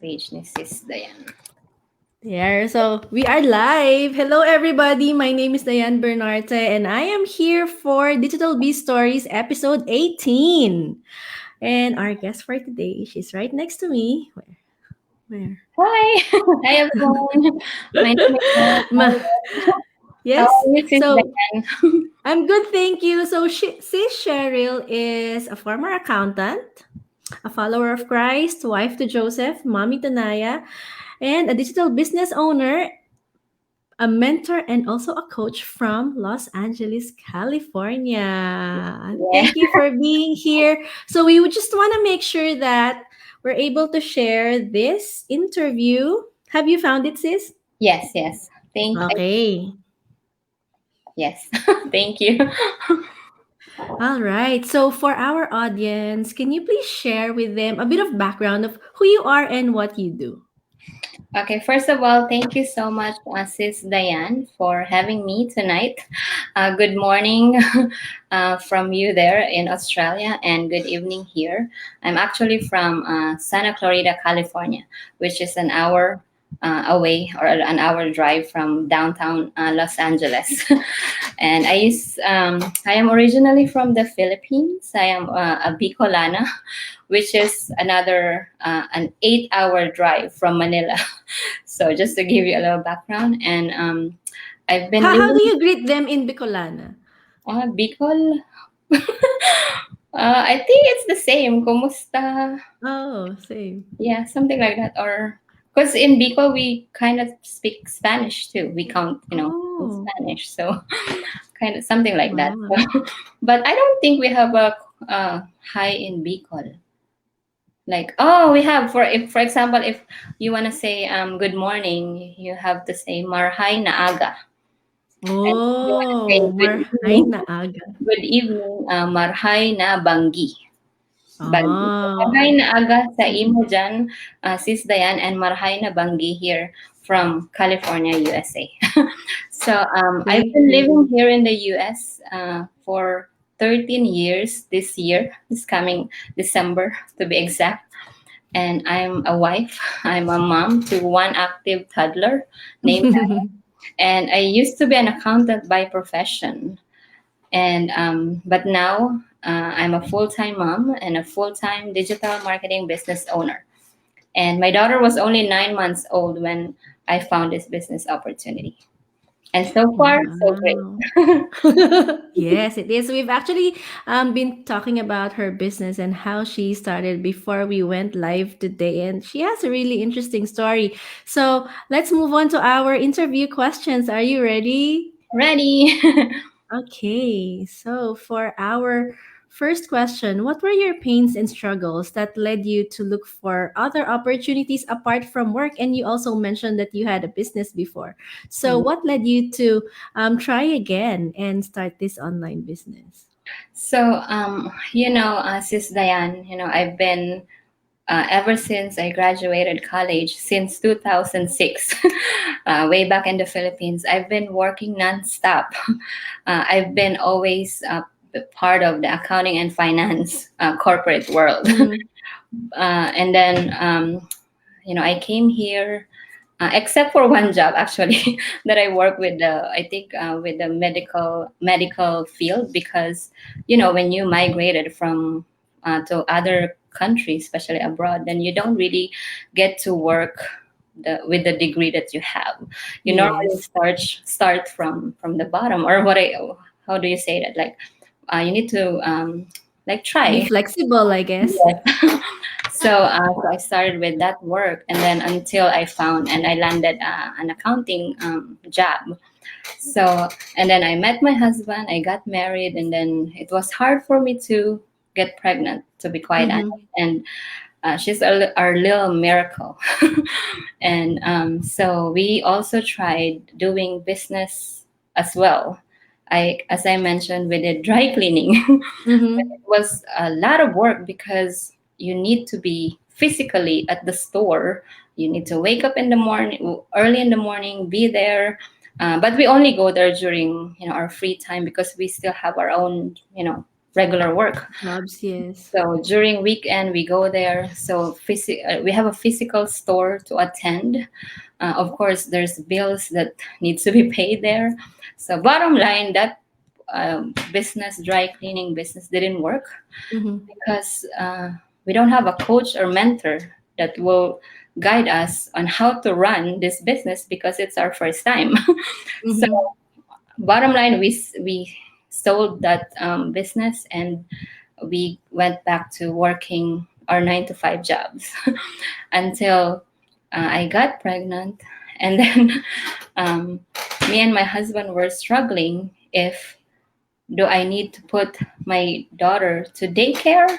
page ni Sis Dayan. There. So we are live. Hello, everybody. My name is Diane Bernarte, and I am here for Digital B Stories episode 18. And our guest for today, she's right next to me. Where? Hi! Hi everyone! My name is Ma- How are yes. you, Sis So Dayan? I'm good, thank you. So Sis Cheryl is a former accountant, a follower of Christ, wife to Joseph, mommy to Naya, and a digital business owner, a mentor, and also a coach from Los Angeles, California. Yeah. Thank you for being here. So, we would just want to make sure that we're able to share this interview. Have you found it, sis? Yes, yes. Okay. Yes. Thank you. All right. So, for our audience, can you please share with them a bit of background of who you are and what you do? Okay, first of all, thank you so much, Sis Dayan, for having me tonight. Good morning from you there in Australia, and good evening here. I'm actually from Santa Clarita, California, which is an hour away or an hour drive from downtown Los Angeles. And I am originally from the Philippines. I am a Bicolana, which is another an 8-hour drive from Manila. So just to give you a little background, and I've been How living do you greet them in Bicolana? Bicol. I think it's the same. Kumusta? Oh, same. Yeah, something like that. Or because in Bicol we kind of speak Spanish too. We count, in Oh, Spanish. So kind of something like that. wow. But I don't think we have a high in Bicol. Like, oh, we have, for example, if you want to say good morning, you have to say marhay na aga. And if you want to say Oh, marhay na aga. good evening, marhay na banggi. Banggi. So, marhay Oh, na aga sa imo dyan, Sis Dayan, and marhay na banggi here from California, USA. So I've thank been living you. here in the US for 13 years this year, this coming December to be exact. And I'm a wife. I'm a mom to one active toddler named. And I used to be an accountant by profession, and but now I'm a full-time mom and a full-time digital marketing business owner. And my daughter was only 9 months old when I found this business opportunity. And so far, so great. Wow. Yes, it is. We've actually been talking about her business and how she started before we went live today. And she has a really interesting story. So let's move on to our interview questions. Are you ready? Ready? Okay, so for our first question, what were your pains and struggles that led you to look for other opportunities apart from work? And you also mentioned that you had a business before. So, what led you to try again and start this online business? So, Sis Diane, I've been ever since I graduated college, since 2006, way back in the Philippines, I've been working nonstop. I've been always part of the accounting and finance corporate world. Mm-hmm. And then, I came here. Except for one job, actually, that I work with the, I think, with the medical field, because when you migrated from to other countries, especially abroad, then you don't really get to work with the degree that you have. You normally Yes. start from the bottom, or how do you say that? Like, you need to like Be try. flexible, I guess. Yes. So I started with that work, and then until I found and I landed an accounting job. So, and then I met my husband, I got married, and then it was hard for me to get pregnant, to be quite honest. Mm-hmm. And she's our little miracle. And so we also tried doing business as well. As I mentioned, we did dry cleaning. But Mm-hmm. it was a lot of work because you need to be physically at the store. You need to wake up in the morning, early in the morning, be there. But we only go there during our free time, because we still have our own regular work. Jobs, yes. So during weekend we go there. So we have a physical store to attend. Of course, there's bills that needs to be paid there. So bottom line, that business, dry cleaning business, didn't work Mm-hmm. because we don't have a coach or mentor that will guide us on how to run this business because it's our first time. So Mm-hmm. bottom line, we sold that business and we went back to working our 9 to 5 jobs until I got pregnant, and then um, me and my husband were struggling if do I need to put my daughter to daycare,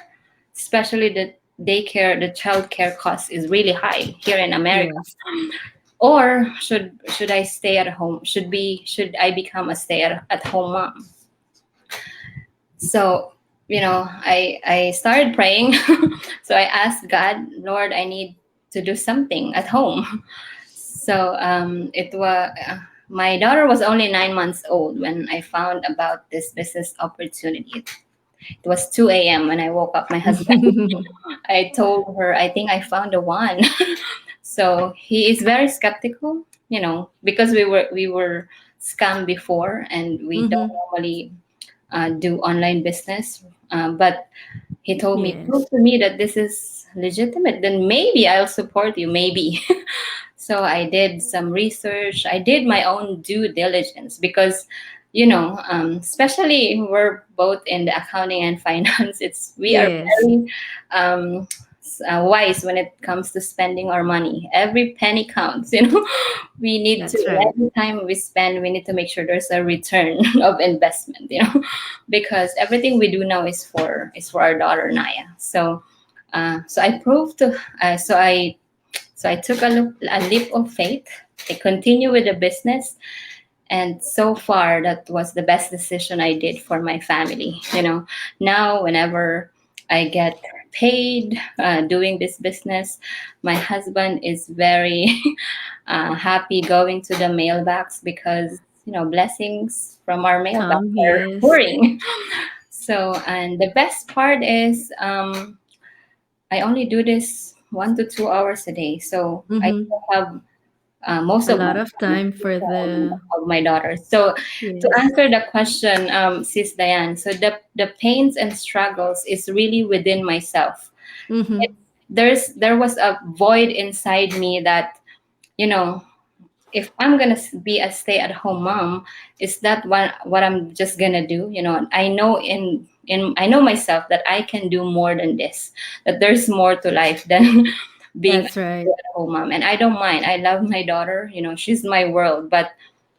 especially the daycare, the child care cost is really high here in America, Yes. or should I stay at home? Should I become a at home mom? So I started praying. So I asked God, Lord, I need to do something at home. So it was my daughter was only 9 months old when I found about this business opportunity. It was 2 a.m. when I woke up my husband. I told her, I think I found the one. So he is very skeptical, because we were scammed before, and we don't Mm-hmm. normally do online business. But he told me, Yes. prove to me that this is legitimate. Then maybe I'll support you. Maybe. So I did some research. I did my own due diligence because, especially we're both in the accounting and finance. We are Yes. very um, wise when it comes to spending our money. Every penny counts. We need to That's right. every time we spend, we need to make sure there's a return of investment. Because everything we do now is for our daughter Naya. So I proved to so I took a leap of faith. I continue with the business, and so far that was the best decision I did for my family. Now whenever I get paid doing this business, my husband is very happy going to the mailbox because blessings from our mailbox Come, are yes. pouring. So, and the best part is I only do this 1 to 2 hours a day, so I Mm-hmm. still have most A of my lot of time time for the of my daughter. So to yes. answer the question, Sis Diane, so the pains and struggles is really within myself. Mm-hmm. It, there was a void inside me that you know if I'm gonna be a stay-at-home mom, is that what I'm just gonna do? I know I know myself that I can do more than this. That there's more to life than being a That's right. stay-at-home mom, and I don't mind. I love my daughter. She's my world, but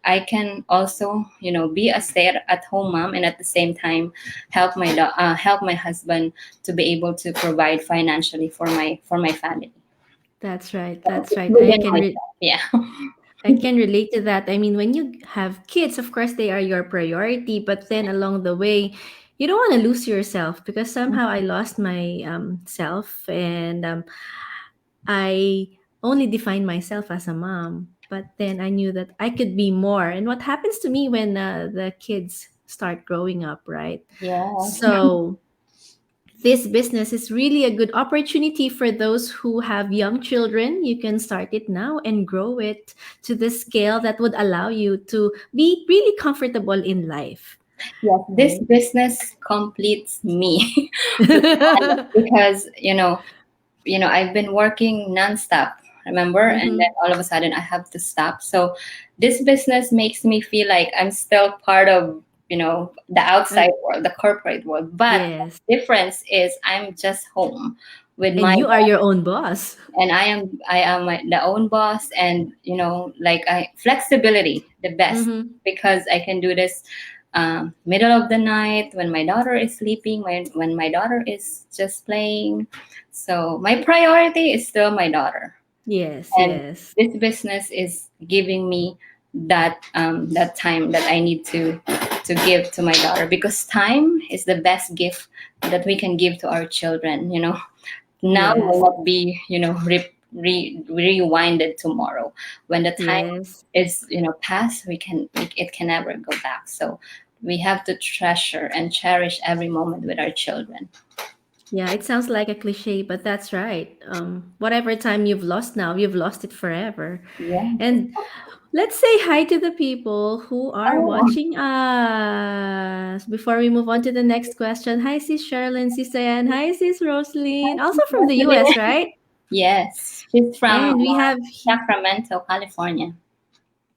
I can also, be a stay-at-home mom, and at the same time, help my husband to be able to provide financially for my family. That's right. So That's it's right. within myself. Yeah. I can relate to that. I mean, when you have kids, of course they are your priority, but then along the way, you don't want to lose yourself because somehow I lost my self, and I only defined myself as a mom. But then I knew that I could be more. And what happens to me when the kids start growing up, right? Yes. So this business is really a good opportunity for those who have young children. You can start it now and grow it to the scale that would allow you to be really comfortable in life, Yes, this right? business completes me. To be honest, because I've been working nonstop, remember, and then Mm-hmm. all of a sudden I have to stop. So this business makes me feel like I'm still part of the Uh, outside world, the corporate world. But yes. the difference is I'm just home with And my you are your own boss. and I am the own boss, and like I flexibility the best Mm-hmm. because I can do this middle of the night when my daughter is sleeping, when my daughter is just playing. So my priority is still my daughter, Yes, and yes. this business is giving me that time that I need to give to my daughter, because time is the best gift that we can give to our children. Now will Yes. not be rewinded tomorrow. When the time Yes. is past, it can never go back. So we have to treasure and cherish every moment with our children. Yeah, it sounds like a cliche, but that's right. Whatever time you've lost now, you've lost it forever. Yeah. And let's say hi to the people who are Oh, watching us before we move on to the next question. Hi, sis Sherilyn, sis Diane. Hi, sis Rosaline. Also from the US, right? yes, she's from And we have Sacramento, California.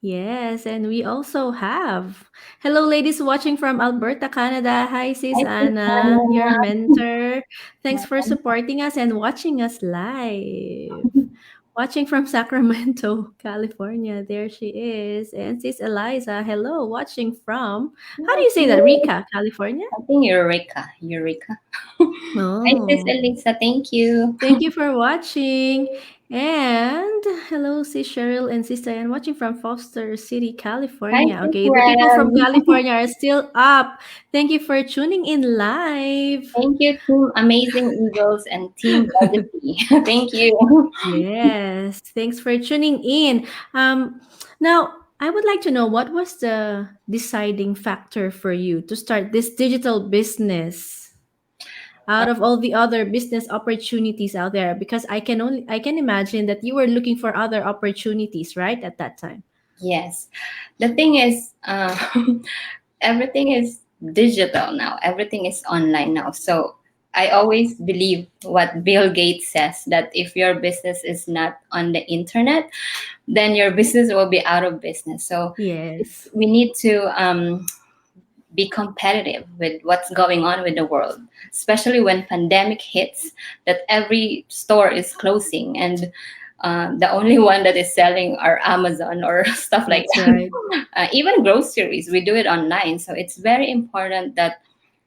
yes, and we also have hello, ladies watching from Alberta, Canada. Hi, sis Hi, Anna, your Susanna. mentor. Thanks for supporting us and watching us live. Watching from Sacramento, California. There she is. And sis Eliza, hello, watching from, how do you say that? Rica, California? I think Eureka. Eureka. Hi, Sis Oh. Elisa. Thank you. Thank you for watching. And hello, Sis Cheryl and Sis Diane, watching from Foster City, Hi, California. Sis Okay, the people from Ram. California are still up. Thank you for tuning in live. Thank you, Team Amazing Eagles and Team Legacy. Thank you. Yes, thanks for tuning in. Now, I would like to know what was the deciding factor for you to start this digital business out of all the other business opportunities out there? Because I can imagine that you were looking for other opportunities, right, at that time. Yes. The thing is, everything is digital now, everything is online now. So I always believe what Bill Gates says, that if your business is not on the internet, then your business will be out of business. So Yes. we need to be competitive with what's going on with the world, especially when pandemic hits, that every store is closing, and the only one that is selling are Amazon or stuff like That's that. right. Even groceries, we do it online. So it's very important that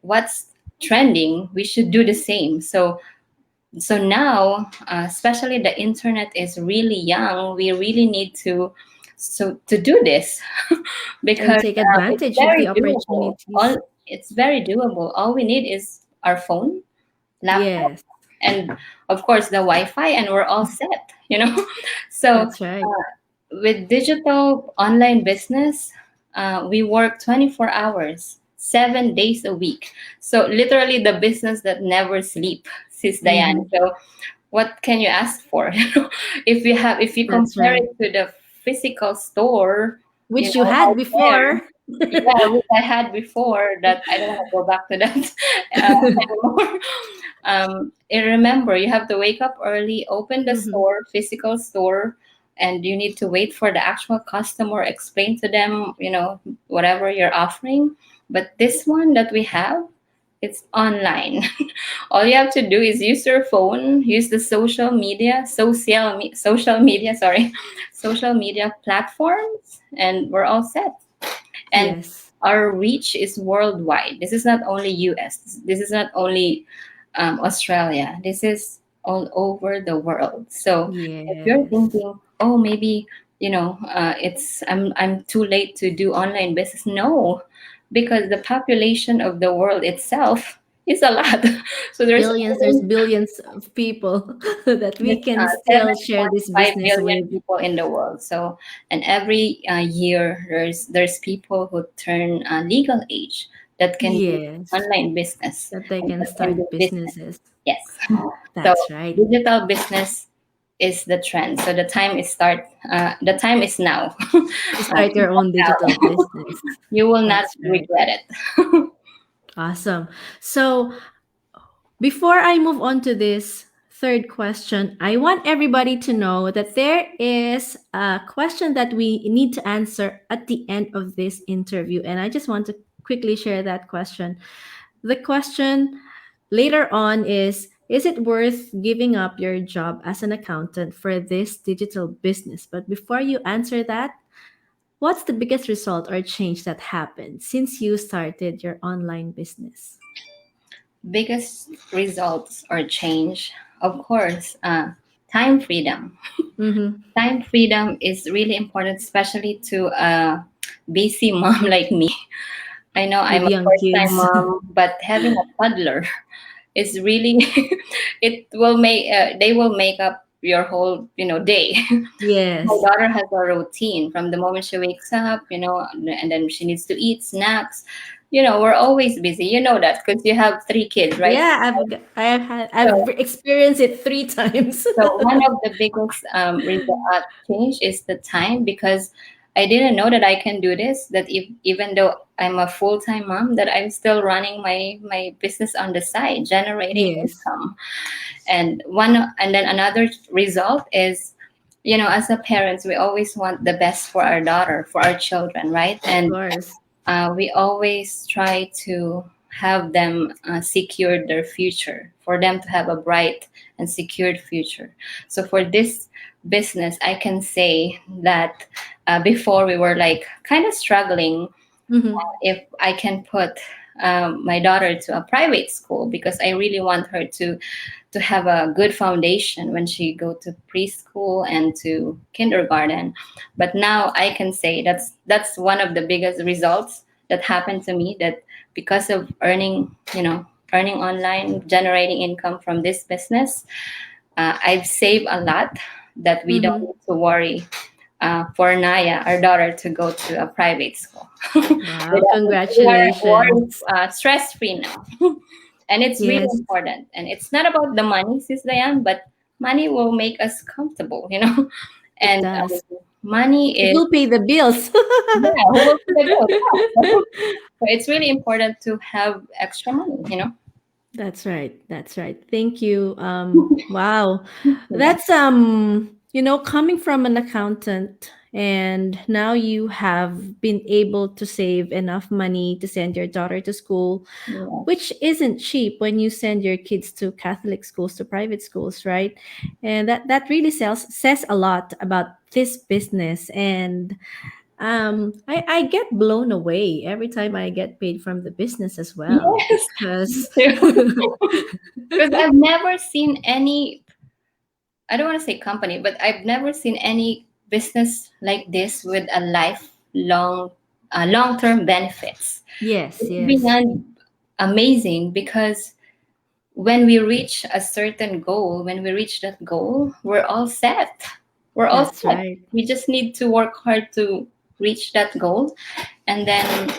what's trending, we should do the same. So now, especially the internet is really young, we really need to do this And because take it's advantage of very the doable. opportunities. It's very doable. All we need is our phone, laptop, Yes, and of course the Wi-Fi, and we're all set. So that's right. with digital online business, we work 24 hours, 7 days a week. So literally the business that never sleep, sis Diane. Mm-hmm. So what can you ask for? If you That's compare right. it to the physical store, Which you out had there, before. yeah, which I had before, that I don't want to go back to that anymore. And remember, you have to wake up early, open the Mm-hmm. store, physical store, and you need to wait for the actual customer, explain to them, whatever you're offering. But this one that we have, it's online. All you have to do is use your phone, use the social media, sorry, social media platforms, and we're all set. And Yes. our reach is worldwide. This is not only US. This is not only Australia. This is all over the world. So if you're Yes. thinking, oh, maybe it's I'm too late to do online business. No, because the population of the world itself is a lot. So There's billions of people that we there's can still share this 7.5 business billion with. people in the world. So, and every year there's people who turn legal age that can do Yes. online business That they and can that can do start business. businesses. Yes. So That's right. digital business is the trend. So the time is start. The time is now. To start your own digital Now. business. You will not That's right. regret it. Awesome. So before I move on to this third question, I want everybody to know that there is a question that we need to answer at the end of this interview. And I just want to quickly share that question. The question later on is it worth giving up your job as an accountant for this digital business? But before you answer that, what's the biggest result or change that happened since you started your online business? Biggest results or change, of course, time freedom. Mm-hmm. Time freedom is really important, especially to a busy mom like me. I know I'm With a young first time kids. mom, but having a toddler is really they will make up your whole day. My Yes. daughter has a routine from the moment she wakes up, and then she needs to eat snacks. we're always busy. You know that because you have 3 kids, right? Yeah, I've So, experienced it 3 times. so one of the biggest change is the time because I didn't know that I can do this. That if, even though I'm a full time mom, that I'm still running my business on the side, generating Yes, income. And then another result is, as a parents, we always want the best for our daughter, for our children, right? of And course. we always try to have them secure their future, for them to have a bright and secured future. So for this business, I can say that before we were like kind of struggling Mm-hmm. if I can put my daughter to a private school, because I really want her to have a good foundation when she go to preschool and to kindergarten. But now I can say that's one of the biggest results that happened to me, that because of earning online, generating income from this business, I've saved a lot, that we don't Mm-hmm. need to worry for Naya, our daughter, to go to a private school. Wow, We are worried, congratulations. stress free now. And it's really Yes, important. And it's not about the money, Sis Diane, but money will make us comfortable. it And does. money It is, will pay the bills. yeah, who will pay the bill? Yeah. So it's really important to have extra money. That's right. That's right. Thank you. Wow. Yeah. That's coming from an accountant and now you have been able to save enough money to send your daughter to school, Yeah. which isn't cheap when you send your kids to Catholic schools, to private schools, right? And that really says a lot about this business. And I get blown away every time I get paid from the business as well Yes. because Because I've never seen any, I don't want to say company, but I've never seen any business like this with a long-term benefits. yes, It's yes, beyond amazing because when we reach a certain goal, when we reach that goal, we're all set. We're all that's set. right. We just need to work hard to reach that goal. And then,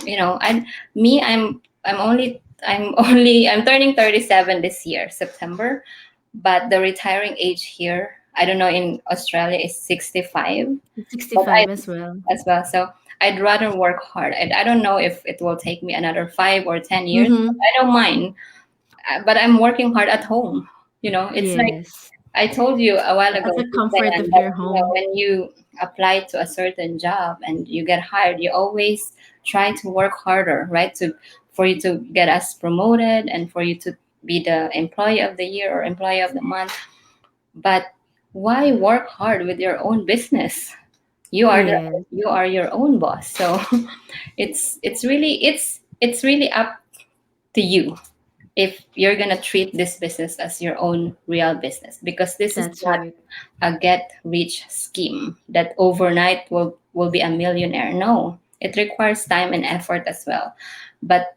I'm turning 37 this year, September, but the retiring age here, I don't know, in Australia is 65, It's but I 65 as well. as well. So I'd rather work hard. I don't know if it will take me another 5 or 10 years, but Mm-hmm. I don't mind. But I'm working hard at home. It's like Yes, I told you a while at ago, the comfort Diane, of that your home. when you apply to a certain job and you get hired, you always try to work harder, right? For you to get us promoted and for you to be the employee of the year or employee of the month. But why work hard with your own business? You are the Yes, you are your own boss. So it's really up to you if you're gonna treat this business as your own real business, because this is that's not right. a get rich scheme that overnight will be a millionaire. No, it requires time and effort as well. But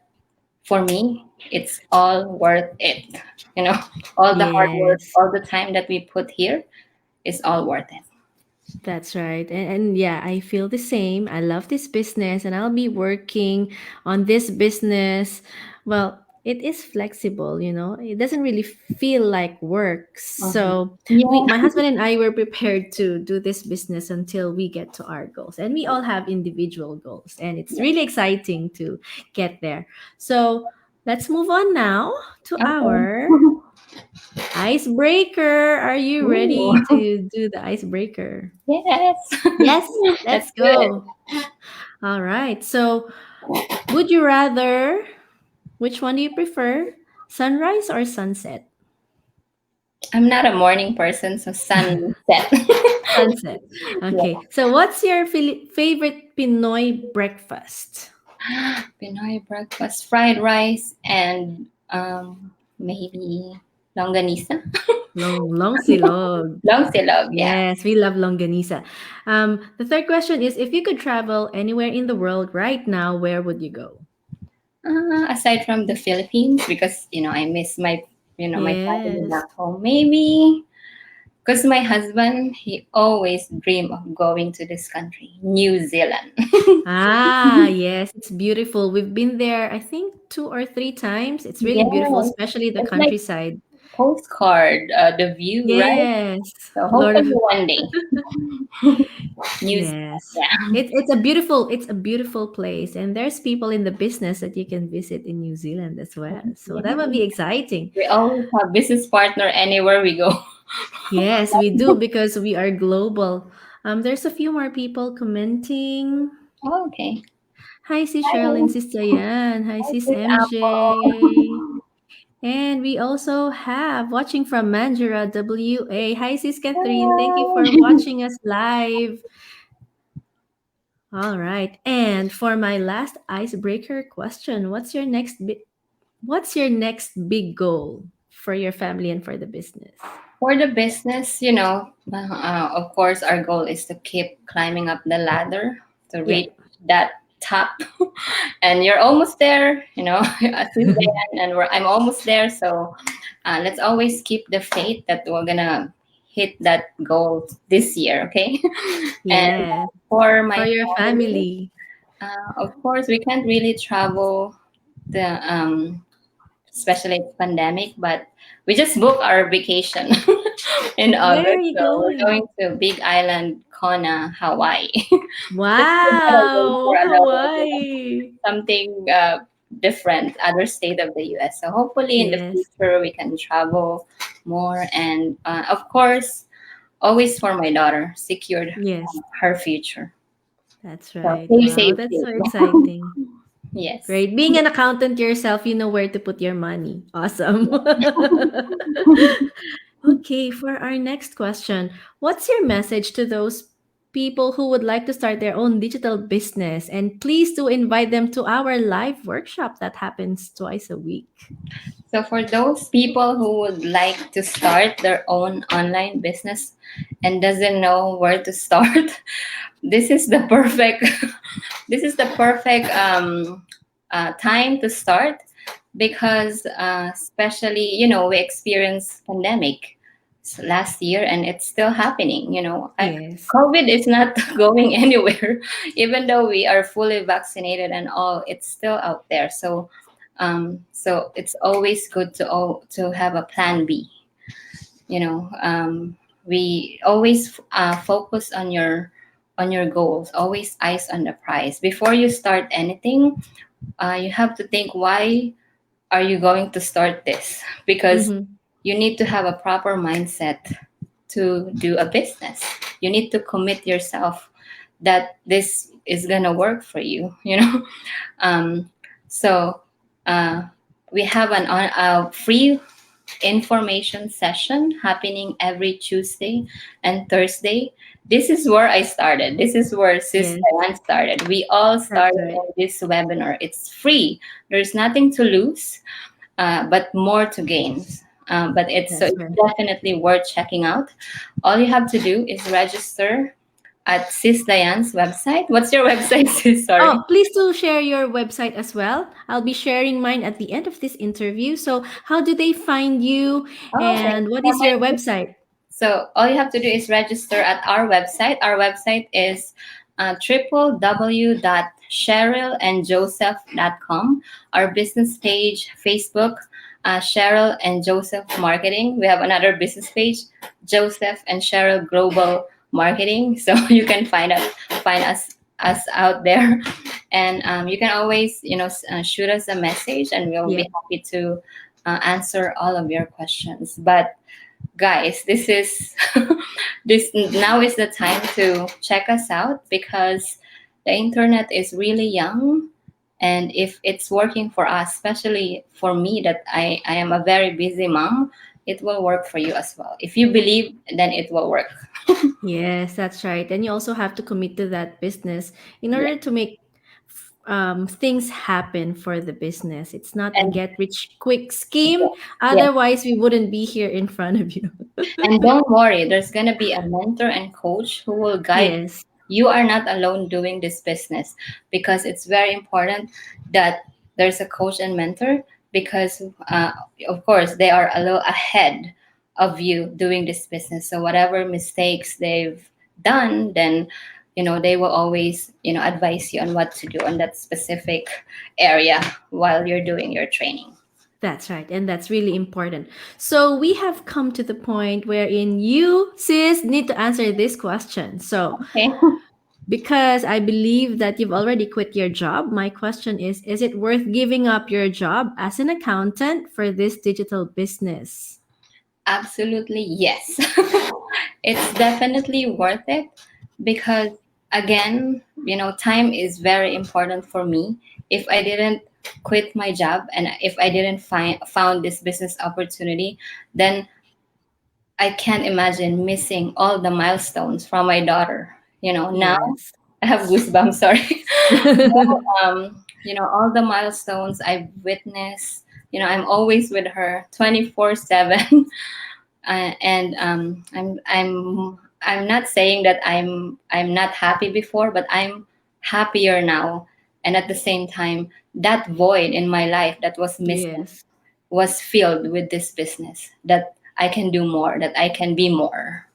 for me, it's all worth it. you know all the hard work, Yes. all the time that we put here is all worth it. That's right. And yeah, I feel the same. I love this business and I'll be working on this business. Well, it is flexible, It doesn't really feel like work. Mhm. So, Yeah. my husband and I were prepared to do this business until we get to our goals. And we all have individual goals, and it's Yeah. really exciting to get there. So, let's move on now to Okay. our icebreaker. Are you Ooh. ready to do the icebreaker? Yes. Yes, Let's let's do it. go. All right. So, would you rather, which one do you prefer? Sunrise or sunset? I'm not a morning person, so sunset. Sunset. Yeah. Okay. So, what's your favorite Pinoy breakfast? Pinoy breakfast, fried rice, and maybe longanisa. Long silog. Long silog, yeah. Yes, we love longanisa. The third question is, if you could travel anywhere in the world right now, where would you go? Aside from the Philippines, because I miss my family Yes. back home. Maybe Because my husband, he always dream of going to this country, New Zealand. Ah, yes, it's beautiful. We've been there, I think, 2 or 3 times. It's really beautiful, Yes, especially the it's like countryside. postcard, the view, right? Yes, So Lord hopefully of one day, New Zealand. yes. Yeah, It's a beautiful place, and there's people in the business that you can visit in New Zealand as well. So that would yeah. be exciting. We always have business partner anywhere we go. Yes, we do because we are global. There's a few more people commenting. Oh, okay. Hi, sis Cheryl and Hi, sis Diane. Hi, hi, sis Sis Apple. MJ. And we also have watching from Mandura WA. Hi, sis Catherine. Thank you for Hi. watching us live. All right. And for my last icebreaker question, what's your next big goal for your family and for the business? For the business, of course, our goal is to keep climbing up the ladder to Yeah. reach that top. And you're almost there, as is Diane, and I'm almost there. So let's always keep the faith that we're gonna hit that goal this year, okay? And Yeah. for For my your family, family. of course, we can't really travel the especially it's pandemic, but we just booked our vacation in Where are August. you So we're going? going to Big Island, Kona, Hawaii. Just we're gonna go Wow, for Hawaii. something different, other state of the US. So hopefully in the Yes. future we can travel more, and of course, always for my daughter, secured Yes. her future. That's So right. stay Wow, safe that's too. so exciting. Yes. Great. Being an accountant yourself, you know where to put your money. Awesome. Okay, for our next question, what's your message to those people who would like to start their own digital business? And please do invite them to our live workshop that happens twice a week. So for those people who would like to start their own online business and doesn't know where to start, this is the perfect this is the perfect time to start, because especially we experienced pandemic last year and it's still happening. Yes. COVID is not going anywhere. Even though we are fully vaccinated and all, it's still out there. So it's always good to have a plan B. We always focus on your goals. Always eyes on the prize before you start anything. You have to think, why are you going to start this? Because Mm-hmm. you need to have a proper mindset to do a business. You need to commit yourself that this is gonna work for you. um, so uh, we have a free information session happening every Tuesday and Thursday. This is where I started. This is where Sis Yes, Diane started. We all that's started right. in this webinar. It's free. There's nothing to lose, but more to gain. But That's it's right. definitely worth checking out. All you have to do is register at Sis Diane's website. What's your website, Sis? Sorry. Oh, please do share your website as well. I'll be sharing mine at the end of this interview. So, how do they find you Oh, okay. and what For is your my website? So all you have to do is register at our website. Our website is www.sherylandjoseph.com. Our business page, Facebook, Cheryl and Joseph Marketing. We have another business page, Joseph and Cheryl Global Marketing. So you can find us out there, and you can always shoot us a message, and we'll Yeah. be happy to answer all of your questions. But guys, this is this now is the time to check us out, because the internet is really young, and if it's working for us, especially for me that I am a very busy mom, it will work for you as well. If you believe, then it will work. Yes, that's right. And you also have to commit to that business in Yeah. order to make things happen for the business. It's not a and get rich quick scheme. yeah, yeah. Otherwise, we wouldn't be here in front of you. And don't worry, there's going to be a mentor and coach who will guide you. Yes. You are not alone doing this business, because it's very important that there's a coach and mentor, because, of course, they are a little ahead of you doing this business. So whatever mistakes they've done, then they will always advise you on what to do on that specific area while you're doing your training. That's right, and that's really important. So we have come to the point wherein you, sis, need to answer this question. So Okay. because I believe that you've already quit your job, my question is it worth giving up your job as an accountant for this digital business? Absolutely, yes. It's definitely worth it because, again, time is very important for me. If I didn't quit my job and if I didn't found this business opportunity, then I can't imagine missing all the milestones from my daughter. Now Yes. I have goosebumps, sorry. All the milestones I've witnessed, I'm always with her 24/7. And I'm not saying that I'm not happy before, but I'm happier now. And at the same time, that void in my life that was missing Yes. was filled with this business, that I can do more, that I can be more.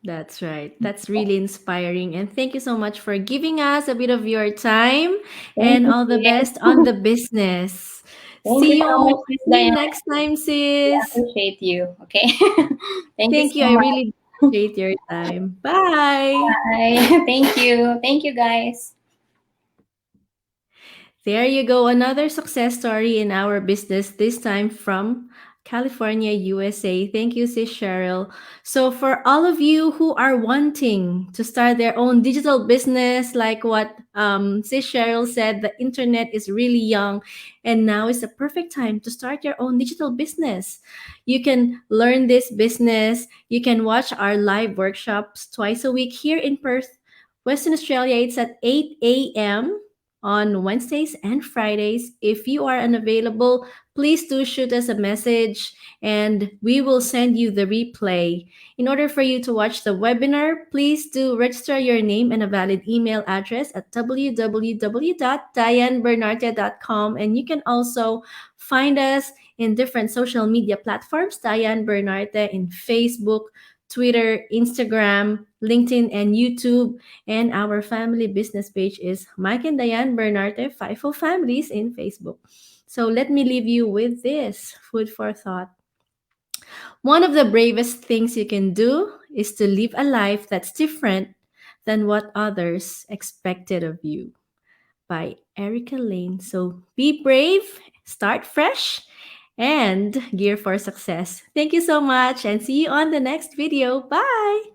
That's right. That's really inspiring. And thank you so much for giving us a bit of your time Thank and you, all the best sis. on the business. Thank you See so much, you. Miss See you Diane. next time, I sis. appreciate you. Okay. Thank you Thank you. so I much. really appreciate your time. Bye. Bye. Thank you. Thank you, guys. There you go, another success story in our business, this time from California, USA. Thank you, Sis Cheryl. So, for all of you who are wanting to start their own digital business, like what Sis Cheryl said, the internet is really young, and now is the perfect time to start your own digital business. You can learn this business, you can watch our live workshops twice a week here in Perth, Western Australia. It's at 8 a.m on Wednesdays and Fridays. If you are unavailable, please do shoot us a message and we will send you the replay. In order for you to watch the webinar, please do register your name and a valid email address at www.dianebernarte.com, and you can also find us in different social media platforms, Diane Bernarte in Facebook, Twitter, Instagram, LinkedIn, and YouTube. And our family business page is Mike and Diane Bernarte, FIFO Families in Facebook. So let me leave you with this food for thought. One of the bravest things you can do is to live a life that's different than what others expected of you. By Erica Lane. So be brave, start fresh, and gear for success. Thank you so much and see you on the next video. Bye!